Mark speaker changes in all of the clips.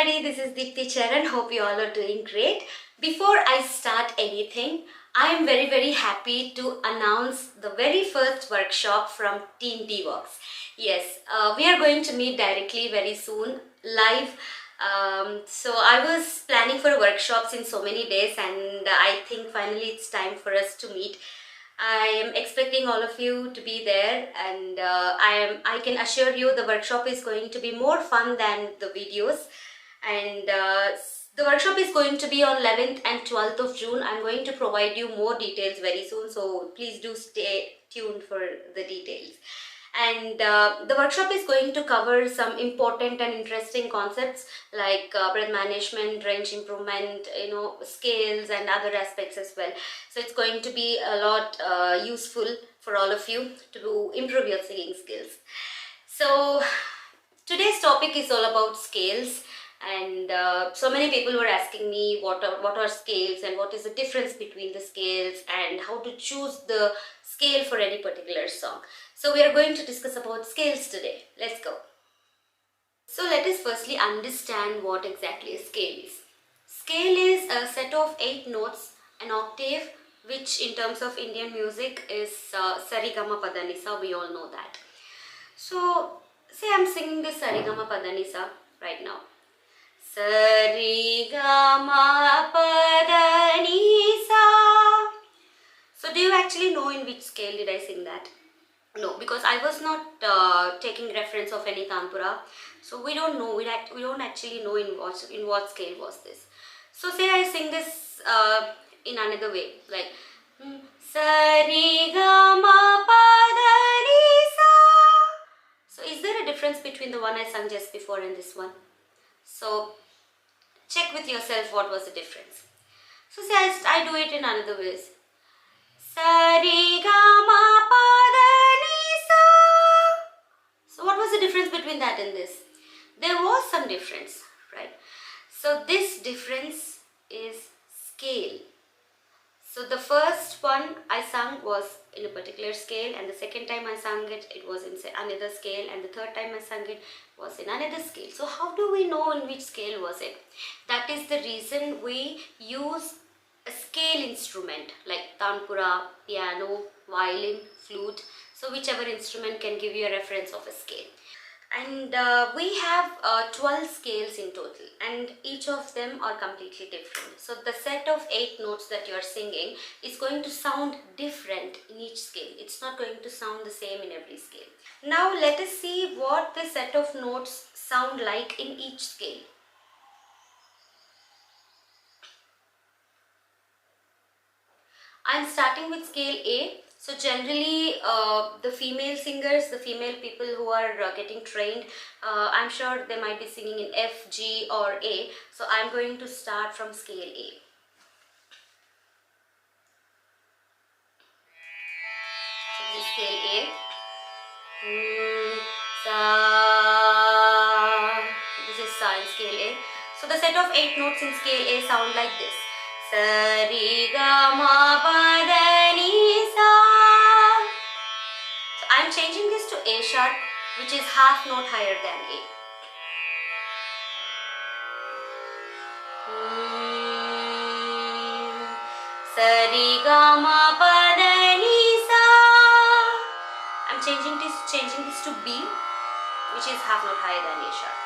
Speaker 1: everybody, this is Deepthi Charan. Hope you all are doing great. Before I start anything, I am very happy to announce the very first workshop from Team DVox. Yes, we are going to meet directly very soon, live. So I was planning for workshops in so many days, and I think finally it's time for us to meet. I am expecting all of you to be there, and I can assure you the workshop is going to be more fun than the videos. And the workshop is going to be on 11th and 12th of June. I'm going to provide you more details very soon, so please do stay tuned for the details. And the workshop is going to cover some important and interesting concepts like breath management, range improvement, scales and other aspects as well. So it's going to be a lot useful for all of you to improve your singing skills. So today's topic is all about scales, and so many people were asking me what are scales and what is the difference between the scales and how to choose the scale for any particular song. So we are going to discuss about scales today. Let's go. So let us firstly understand what exactly a scale is. Scale is a set of 8 notes, an octave, which in terms of Indian music is Sarigama Padanisa. We all know that. So say I'm singing this Sarigama Padanisa right now. Sarigama Padanisa. So do you actually know in which scale did I sing that? No, because I was not taking reference of any tanpura, so we don't know. We don't actually know in what scale was this. So say I sing this in another way, like Sa Re Ga Ma Pa Da Ni Sa. So is there a difference between the one I sang just before and this one? So check with yourself what was the difference. So say I do it in another ways. Sa Re Ga Ma Pa Da Ni Sa. So what was the difference between that and this? There was some difference, right? So this difference is scale. So the first one I sang was in a particular scale, and the second time I sang it was in another scale, and the third time I sang it was in another scale. So how do we know in which scale was it? That is the reason we use a scale instrument like tanpura, piano, violin, flute. So whichever instrument can give you a reference of a scale. And we have 12 scales in total, and each of them are completely different. So the set of 8 notes that you are singing is going to sound different in each scale. It's not going to sound the same in every scale. Now let us see what the set of notes sound like in each scale. I'm starting with scale A. So generally the female singers, the female people who are getting trained, I'm sure they might be singing in F, G or A. So I'm going to start from scale A. So this is scale A. Sa. This is Sa in scale A. So the set of 8 notes in scale A sound like this. Sa Re Ga Ma Pa Da Ni Sa. So I am changing this to A sharp, which is half note higher than A. Sa Re Ga Ma Pa Da Ni Sa. I am changing this to B, which is half note higher than A sharp.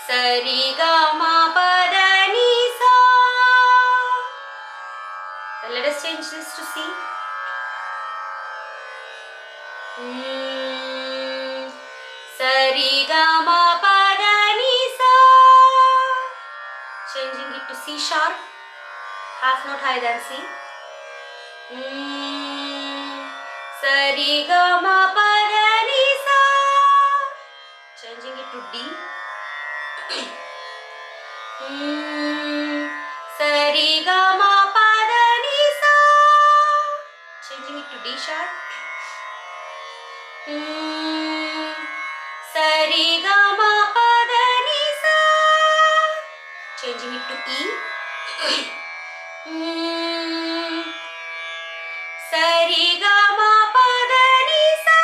Speaker 1: Sa Re Ga Ma Pa Da Ni Sa. Then let us change this to C. Sa Re Ga Ma Pa Da Ni Sa. Changing it to C sharp, half note higher than C. Sa Re Ga Ma Pa Da Ni Sa. Changing it to D. Sa Re Ga Ma Pa Da Ni Sa. Changing it to D sharp. Sa Re Ga Ma Pa Da Ni Sa. Changing it to E. Sa Re Ga Ma Pa Da Ni Sa.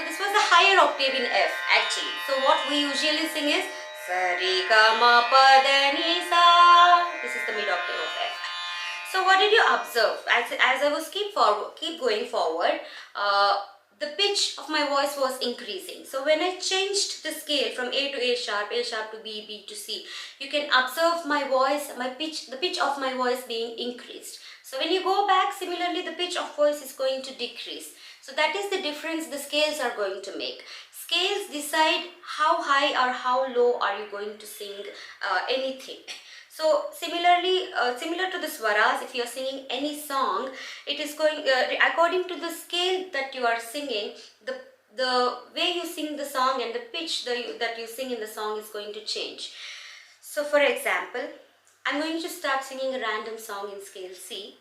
Speaker 1: this was a higher octave in F actually. So what we usually sing is sa re ga ma pa da ni sa. This is the mid octave of F. So what did you observe? As I was keep going forward, the pitch of my voice was increasing. So when I changed the scale from A to A sharp to B, B to C, you can observe my voice, the pitch of my voice being increased. So when you go back, similarly the pitch of voice is going to decrease. So that is the difference the scales are going to make. Scales decide how high or how low are you going to sing anything. So similarly, similar to the swaras, if you are singing any song, it is going according to the scale that you are singing, the way you sing the song and the pitch that you sing in the song is going to change. So for example, I'm going to start singing a random song in scale C.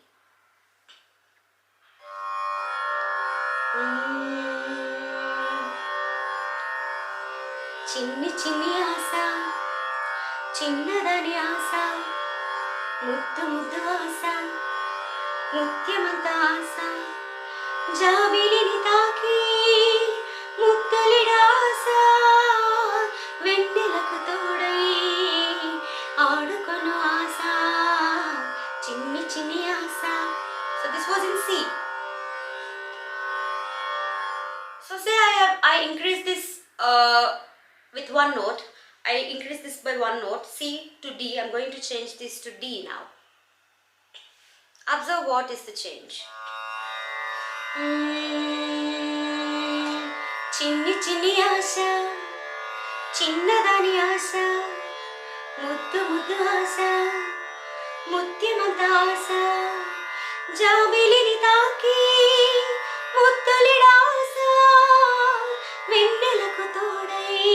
Speaker 1: Chinni chinni asa, chinnadani asa, muddu muddu asa, mutyamanta asa, jabilini taaki, muddalida asa, vennelaku todai, aadukonu asa, chinni chinni asa. So this was in C. So say I increase this with one note. I increase this by one note, C to D. I'm going to change this to D now. Observe what is the change. Chinni chinni asa, chinnadani asa, muddu muddu asa, mutyamanta asa, jabilini taaki, muddalida asa, vennelaku todai,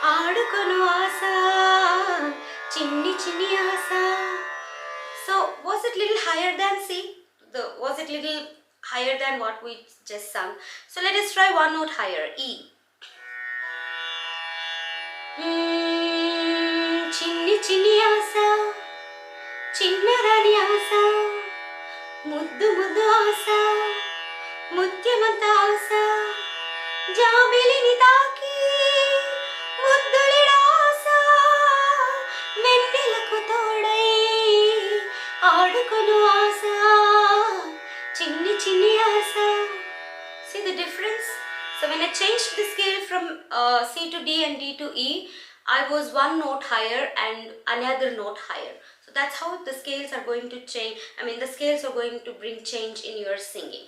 Speaker 1: aadukonu asa, chinni chinni asa. So was it little higher than C? Was it little higher than what we just sung? So let us try one note higher, E. Chinni chinni asa, chinnadani asa, muddu muddu asa, mutyamanta asa, jabilini taaki, muddalida asa, vennelaku todai, aadukonu asa, chinni chinni asa. See the difference? So when I changed the scale from C to D and D to E, I was one note higher and another note higher. So that's how the scales are going to change. The scales are going to bring change in your singing.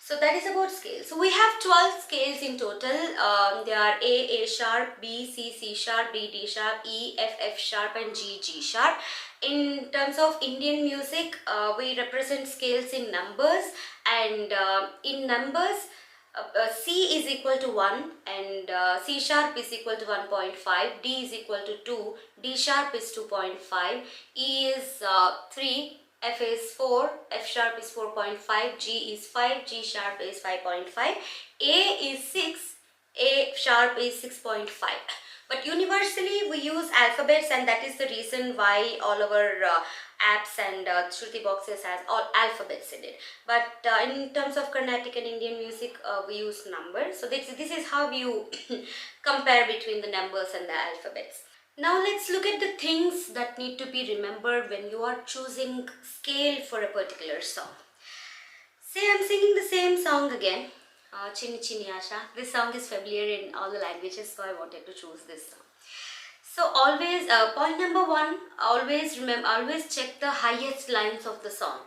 Speaker 1: So that is about scales. So we have 12 scales in total. They are A sharp, B, C sharp, D sharp, E, F sharp and G sharp. In terms of Indian music, we represent scales in numbers, and in numbers, C is equal to 1 and C sharp is equal to 1.5, D is equal to 2, D sharp is 2.5, E is 3, F is 4, F sharp is 4.5, G is 5, G sharp is 5.5, A is 6, A sharp is 6.5. But universally we use alphabets, and that is the reason why all our apps and Shruti boxes has all alphabets in it. But in terms of Carnatic and Indian music, we use numbers. So this is how you compare between the numbers and the alphabets. Now let's look at the things that need to be remembered when you are choosing scale for a particular song. Say I'm singing the same song again. Chinni Chinni Asha. This song is familiar in all the languages, so I wanted to choose this song. So always, point number one, always check the highest lines of the song.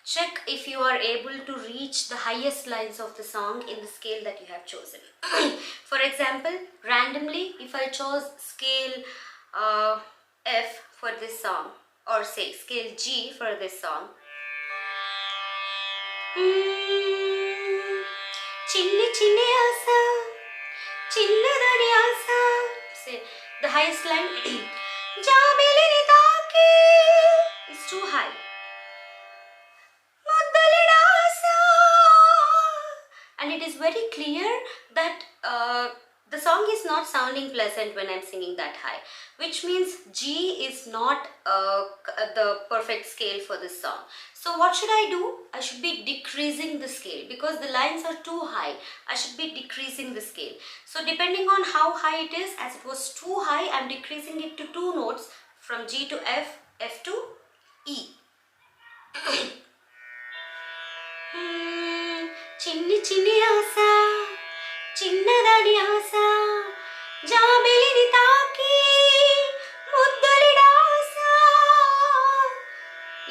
Speaker 1: Check if you are able to reach the highest lines of the song in the scale that you have chosen. For example, randomly, if I chose scale F for this song, or say scale G for this song, Chinni chinni asa, chinnadani asa. Say the highest line. Jabilini taaki is too high. Muddalida asa. And it is very clear that the song is not sounding pleasant when I'm singing that high, which means G is not the perfect scale for this song. So what should I do? I should be decreasing the scale because the lines are too high. I should be decreasing the scale. So depending on how high it is, as it was too high, I'm decreasing it to 2 notes from G to F, F to E. Chinni chinni asa, chinnadani asa, jaabelini taaki, muddalida asa.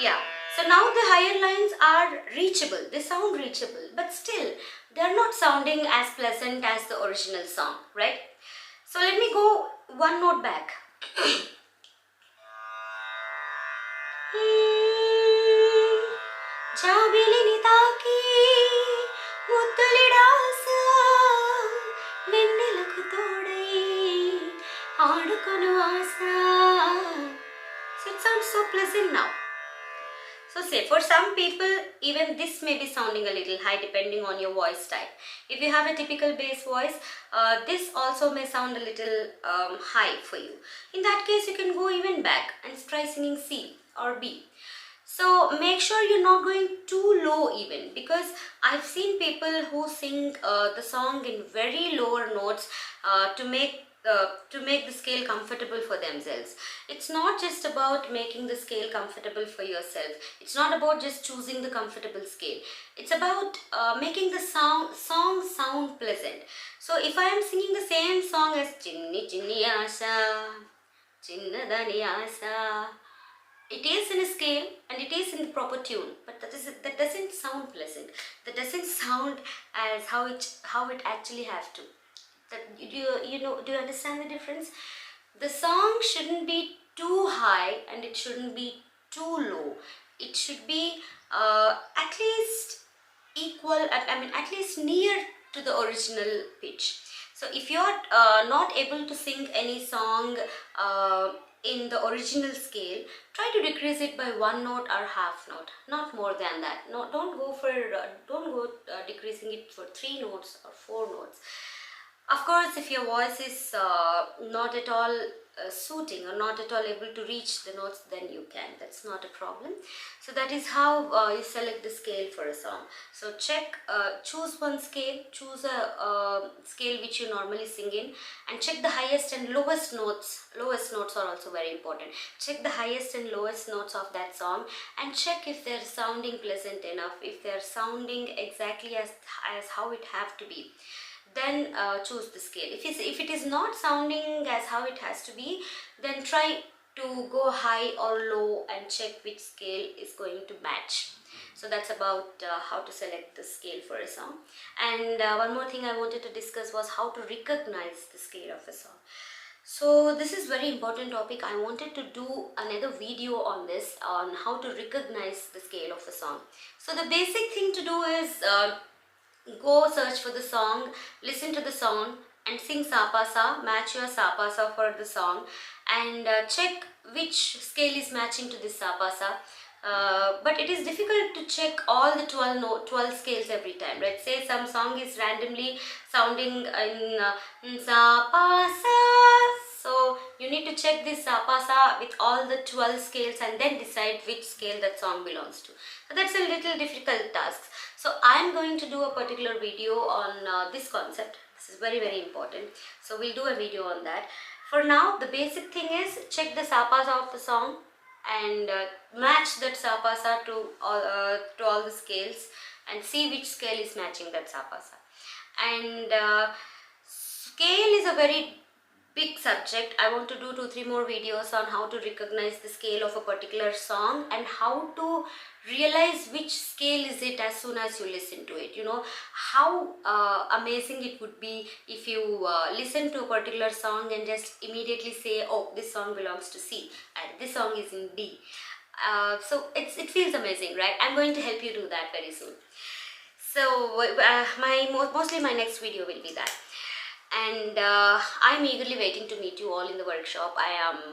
Speaker 1: Yeah, so now the higher lines are reachable, they sound reachable, but still they are not sounding as pleasant as the original song, right? So let me go one note back. జాబిలిని తాకి ముద్దులిడాస వెన్నెలకు తోడై ఆడుకొను ఆస. So it sounds so pleasant now. So say for some people even this may be sounding a little high depending on your voice type. If you have a typical bass voice, this also may sound a little high for you. In that case you can go even back and try singing C or B. So make sure you're not going too low even, because I've seen people who sing the song in very lower notes to make the scale comfortable for themselves. It's not just about making the scale comfortable for yourself. It's not about just choosing the comfortable scale. It's about making the song sound pleasant. So if I am singing the same song as Chinni Chinni Asa, Chinnadani Asa, it is in a scale and it is in the proper tune, but that doesn't sound pleasant. That doesn't sound as how it actually has to. Do you understand the difference? The song shouldn't be too high and it shouldn't be too low. It should be at least equal, at least near to the original pitch. So if you're not able to sing any song in the original scale, try to decrease it by 1 note or half note, not more than that. No, don't go decreasing it for 3 notes or 4 notes. Of course, if your voice is not at all suiting or not at all able to reach the notes, then you can. That's not a problem. So that is how you select the scale for a song. So choose one scale, choose a scale which you normally sing in, and check the highest and lowest notes. Lowest notes are also very important. Check the highest and lowest notes of that song and check if they're sounding pleasant enough, if they're sounding exactly as how it have to be. Then choose the scale. If it is not sounding as how it has to be, then try to go high or low and check which scale is going to match. So that's about how to select the scale for a song. And one more thing I wanted to discuss was how to recognize the scale of a song. So this is very important topic. I wanted to do another video on this, on how to recognize the scale of a song. So the basic thing to do is go search for the song, listen to the song and sing sapasa, match your sapasa for the song, and check which scale is matching to this sapasa. But it is difficult to check all the 12 scales every time, right? Say some song is randomly sounding in sapasa, so you need to check this sapasa with all the 12 scales and then decide which scale that song belongs to. So that's a little difficult task. So I am going to do a particular video on this concept. This is very, very important. So we'll do a video on that. For now, the basic thing is check the sapasa of the song and match that sapasa to all the scales and see which scale is matching that sapasa. And scale is a very big subject. I want to do 2-3 more videos on how to recognize the scale of a particular song and how to realize which scale is it as soon as you listen to it. You know how amazing it would be if you listen to a particular song and just immediately say, oh, this song belongs to C and this song is in D. So it feels amazing, right? I'm going to help you do that very soon. So mostly my next video will be that. And I'm eagerly waiting to meet you all in the workshop. I am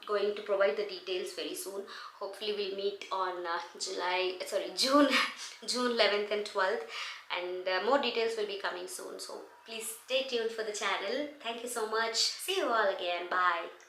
Speaker 1: going to provide the details very soon. Hopefully we'll meet on June 11th and 12th, and more details will be coming soon. So please stay tuned for the channel. Thank you so much. See you all again. Bye.